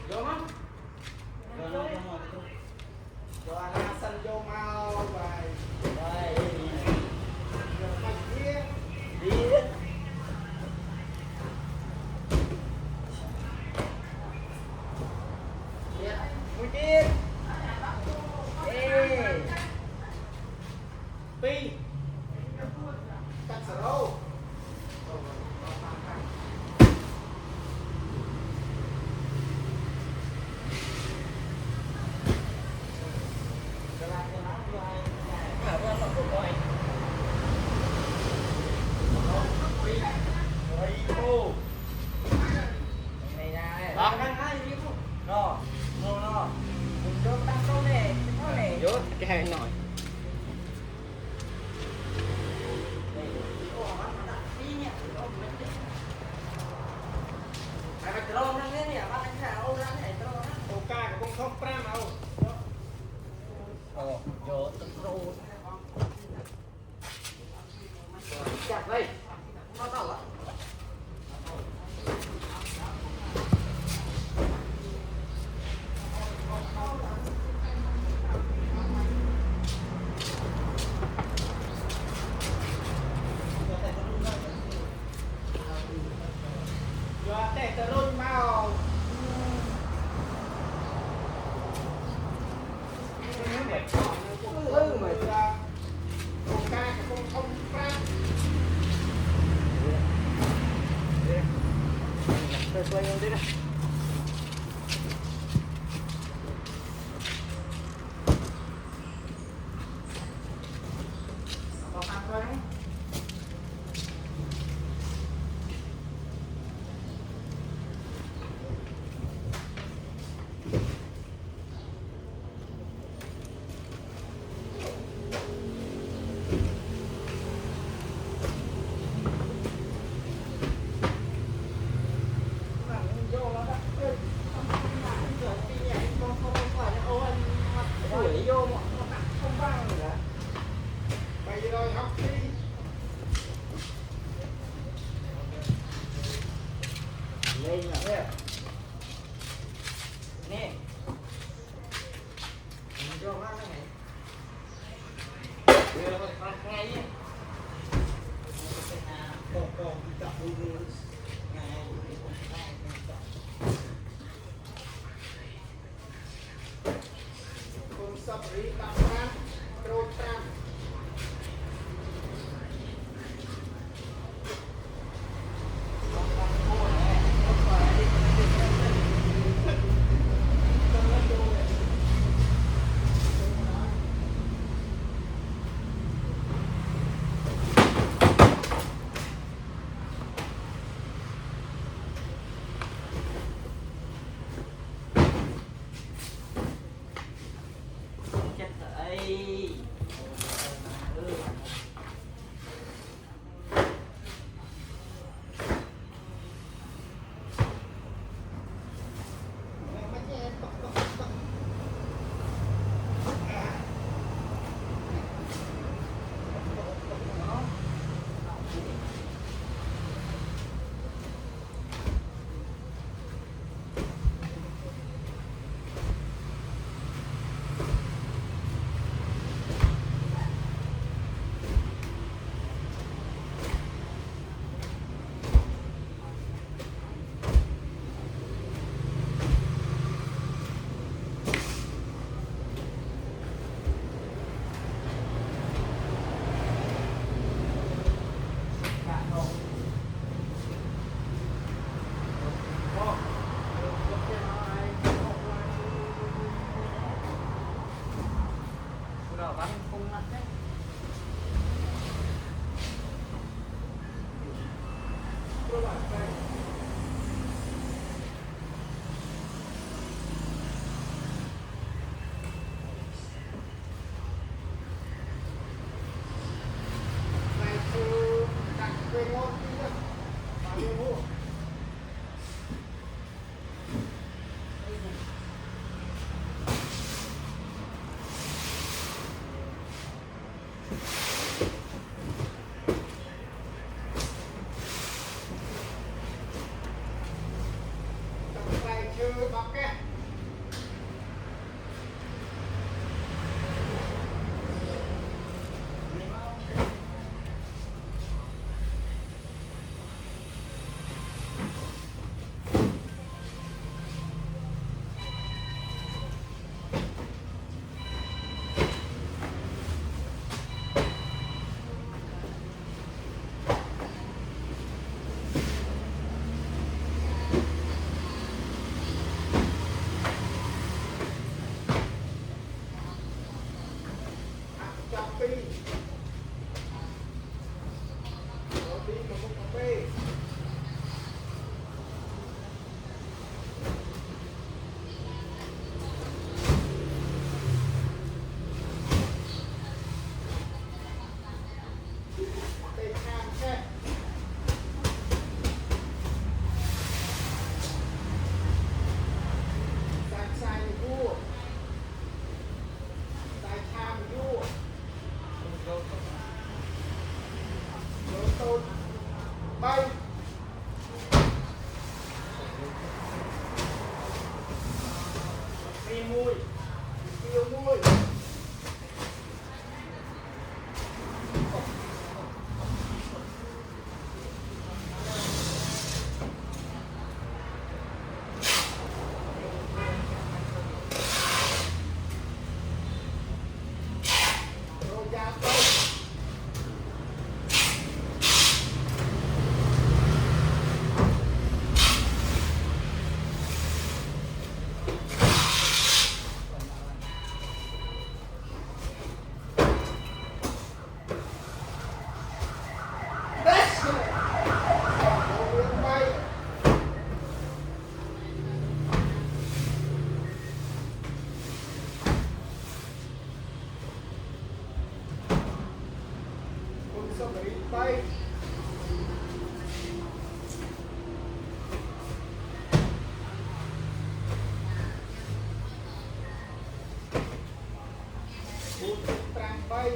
vô không vô anh sân vô mau vậy đi mũi tiên pi cắt sờ rô cái hai nổi ca của con không pram đâu vô chặt đây nó tao á quay đi đây lên nè nè cho nó này đưa nó ngay nhé còn chặt luôn con sắp đi tạm ra rồi tạm mùi tiêu mùi rồi ra tay bay buôn trang bay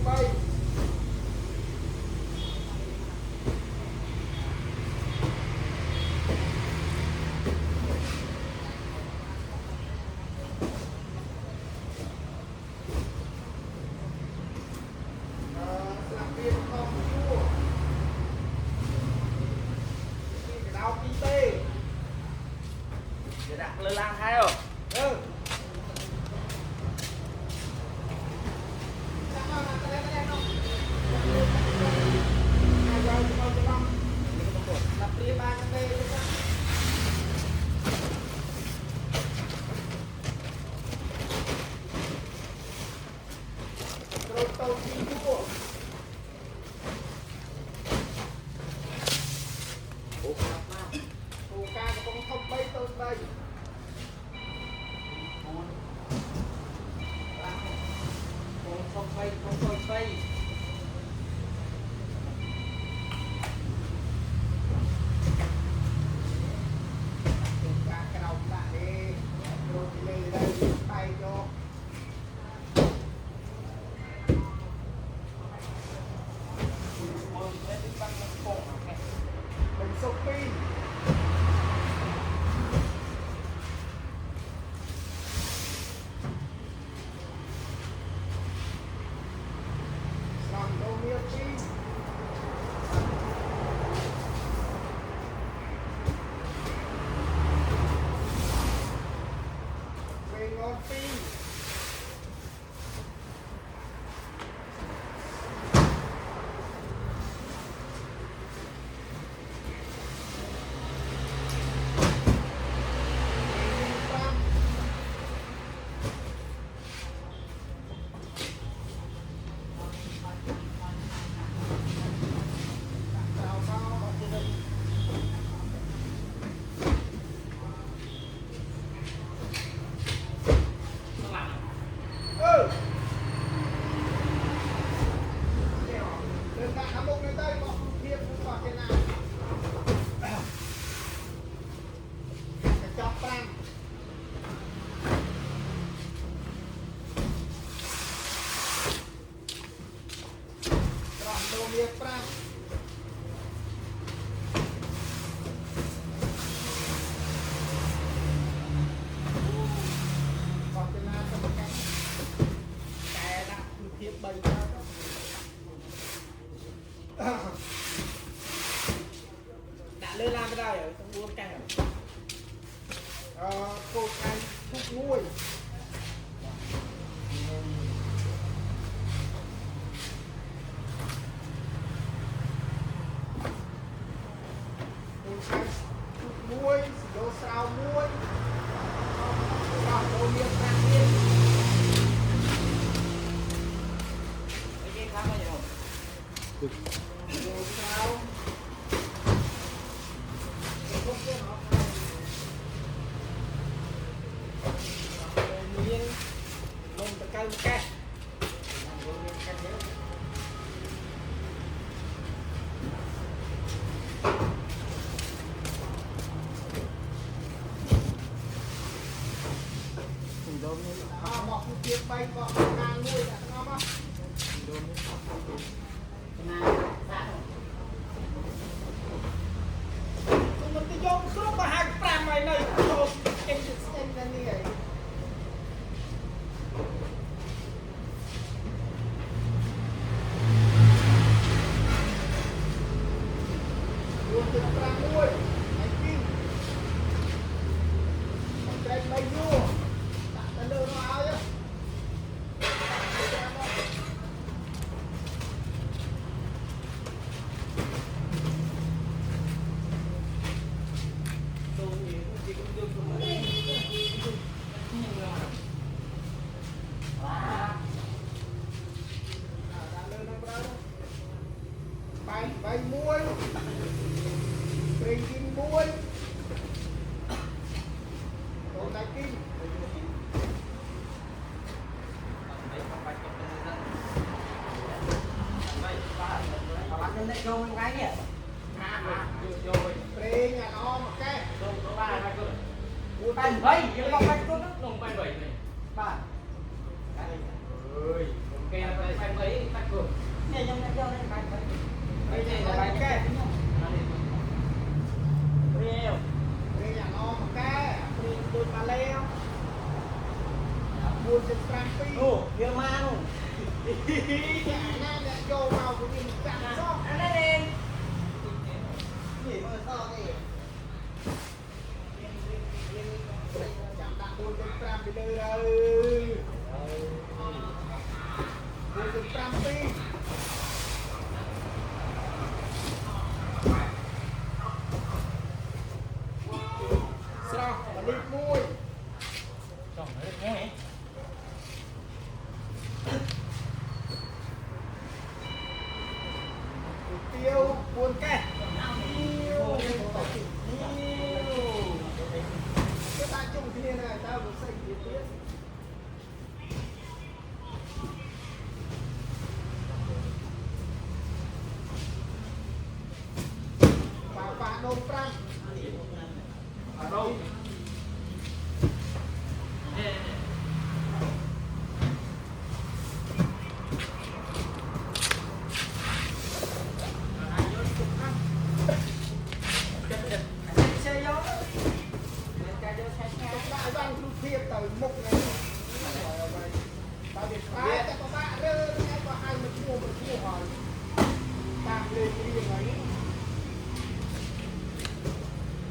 bay làm việc không chua cái đau kinh tế để đặt lơ lang hay không? ừ sao mà cái này không ai rồi cho con làm việc ba cái đây rồi tàu đi chua Hồ ca con không bay tôi bay Không bay, không bay. Hồ ca cái đầu lại đi rồi đi lên đây bay cho mình shopping làm đồ miêu chi về ngon phi Đừng cả nắm bông lên đây, có thiệp nó còn trên nào cái chọc răng còn đồ miệng răng còn trên nào có một cái đã thiệp bày ra Đã lơ lang cái đây ở trong buôn canh cột anh thuốc nuôi cột anh thuốc nuôi đồ sao muối còn đồ miệng răng đi cái khác bao nhiêu? đồ sao không biết nó miếng lông tơ cây cái đồ miệng cái thế บอกกูเตรียมไปบอกงานลุยนะน้องมั้งมันจะยกครบมาหาปลาใหม่เลยโตเอ็นจะเอ็นนั่นนี่ไงรวมถึงปลาด้วยไอ้กิ้งใจไปยั่วตัดตะเลิงเอาเยอะไปมวยเปรย์กินมวยโดนไก่กินเปรย์nhà nó mà cái Bạn vậy, nhưng mà bạn có nước nồng bạn vậy này. Bạn. Ơi, ok là bạn mấy bạn cửa. Này trong đây bạn mấy. Đây là bạn cái. Rêu. Bre nhà nó mà cái bre đôi mà leo buồn trên Trampi Ồ, kia ma luôn. nhà nam lại vô vào của mình chạm xong Ăn đây đi. nghỉ mà sao thì chạm đạn buồn trên Trampi đây rồi buồn trên Trampi sao mà đi mui Chồng nó được nghe. tiêu buồn cái cái ta chung kia này tao cũng xây gì biết và đồn trăng Ở đâu? đã răng thu thiệp tới mục này tao biết phá cho có bạn rơ ngay có hai một mua hỏi tạm lên cái gì ấy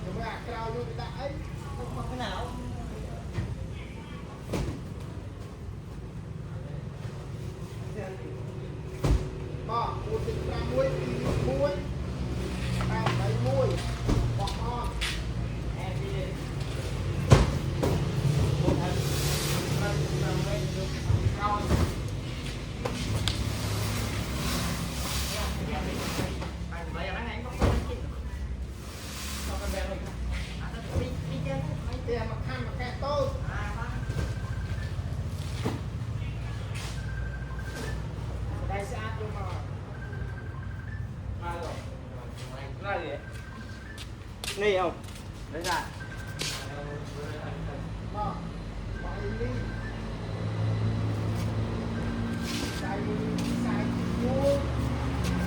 nhưng mà cao vô cái đã ấy Không cái nào. bỏ một tình ra muối muối ba bảy muối bỏ ngon Em đi đi. tiền mà khăn mà kẹt tôi đây sẽ ăn nhưng mà Ra gì? Này không? Đấy ra. bỏ bỏ đi xài xài mua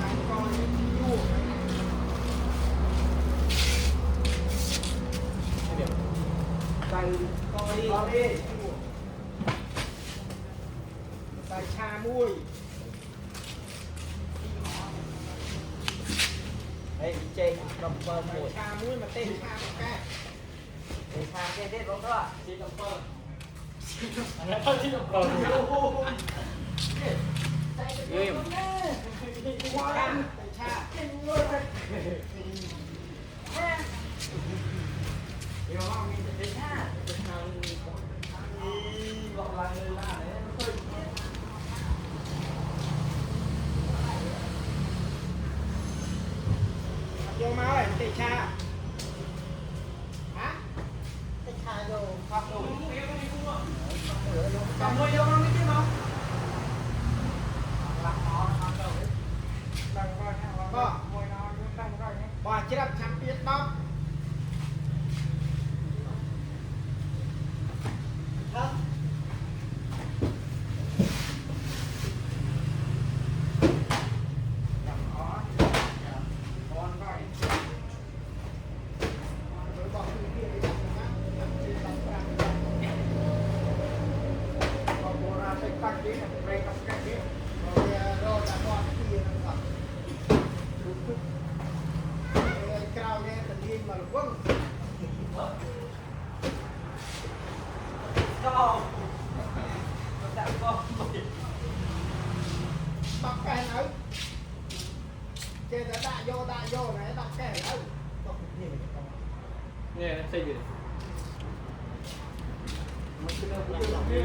xài con mua xài con đi xài trà muối Đây, chơi cầm bơ xài một. trà muối mà tên trà một cái Để sang cái đết bóng đó. Chơi cầm bơ. Nó thôi chơi cầm bơ. Game. quá trà Nhưng mà mong mình đến ha. Gọi là người là đấy. Thôi. vô máu này tê cha hả tê cha vô hoặc đồ Cầm môi vô không biết chứ không? bỏ chết đập chạm biết bóc nè xây dựng mình cứ đâu cũng được biết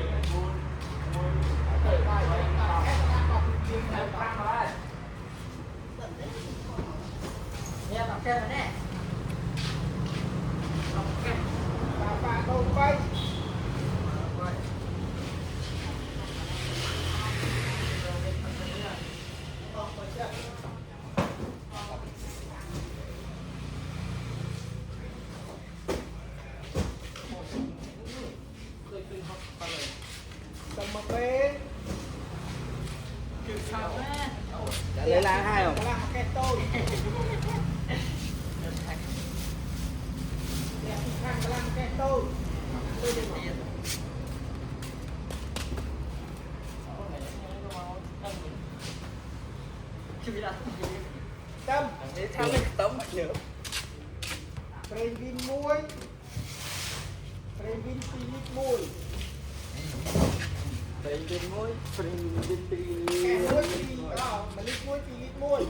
tới bài đấy là ép ra vào cái kia này tăng vào đây nè bằng kem này nè và đầu bay tầm một bên lấy lá hai không? làm một cái tôi làm cái tôi tâm để thao lên tấm mạnh nữa Previn muối Previn pilih muối đây bên môi phần bên tì muối pilih mà lít muối pilih muối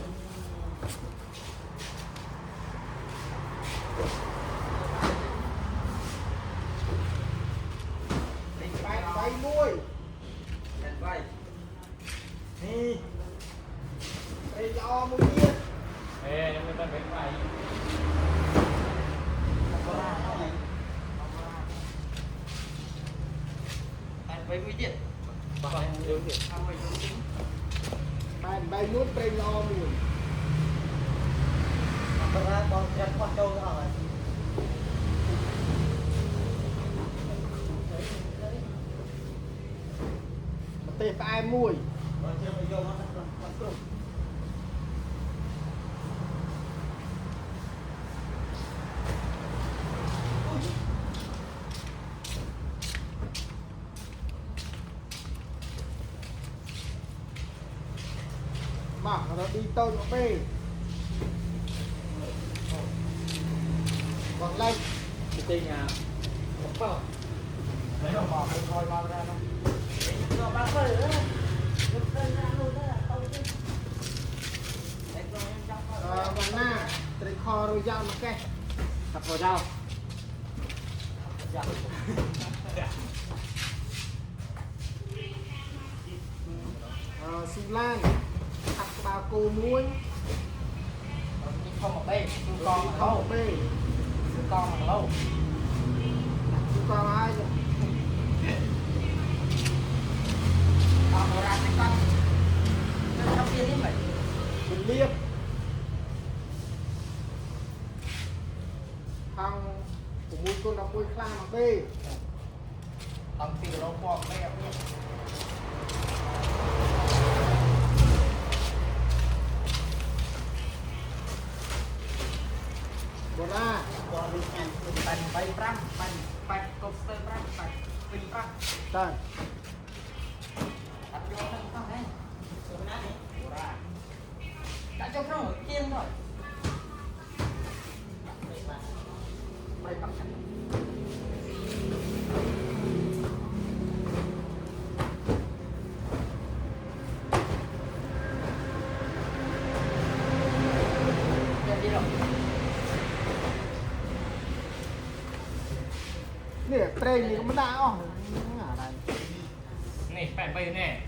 bay muối vai đi đây cho muối kia ê em ta bên phải với mũi điện bằng điều khiển tham với hướng tính bay muối bay lo muối bằng ra con chân con trâu ra rồi tê phải muối con chưa phải vô nó con cục mà nó đi tôi nó bê còn lên cái tên nhà không lấy đồng bò không thôi bao ra đâu nó bán phơi nữa nó phơi ra luôn đó là tôi chứ còn na tây kho rồi dao nó cái tập vào dao xu lan hạt bao cô muối không một bên su con mà không lâu bê su con mà lâu su con ai rồi còn ra cái con trong kia đi mày mình liệp thằng của mũi con đọc mũi khla mà bê thằng kia nó còn đây ạ bồ ra còn đi ăn bánh bay pram bánh coaster pram bánh pin pram trời đặt vô nó không đấy đã cho nó chiên rồi bay bắt nè tren này cũng đã ở đây này phải bay nè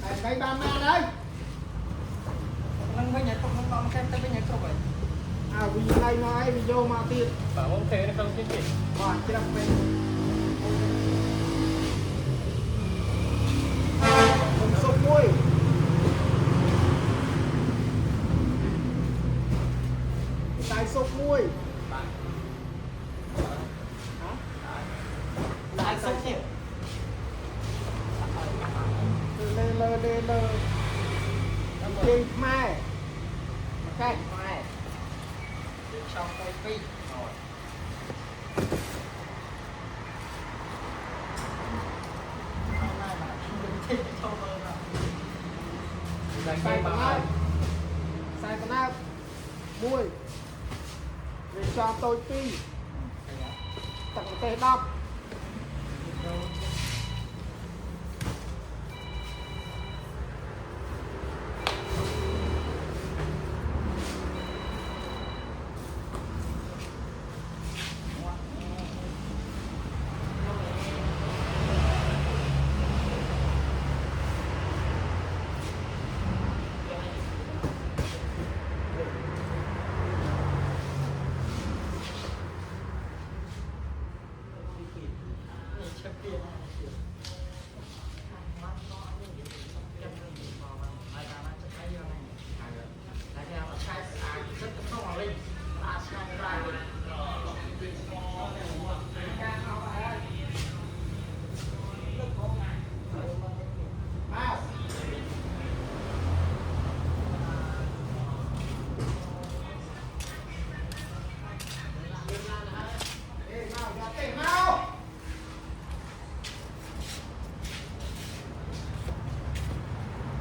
này bay ba ma đây nâng bây giờ không nâng con xem tới bây giờ không vậy à vì này nói video mà tiền bảo ông thế nó không chết gì còn chưa đọc về một số muối tay sốt muối đại sốc nhiều lê lơ trên mai cái mai xong quay phi rồi sai còn nào muối để cho tôi pi tặng cái đọc tiền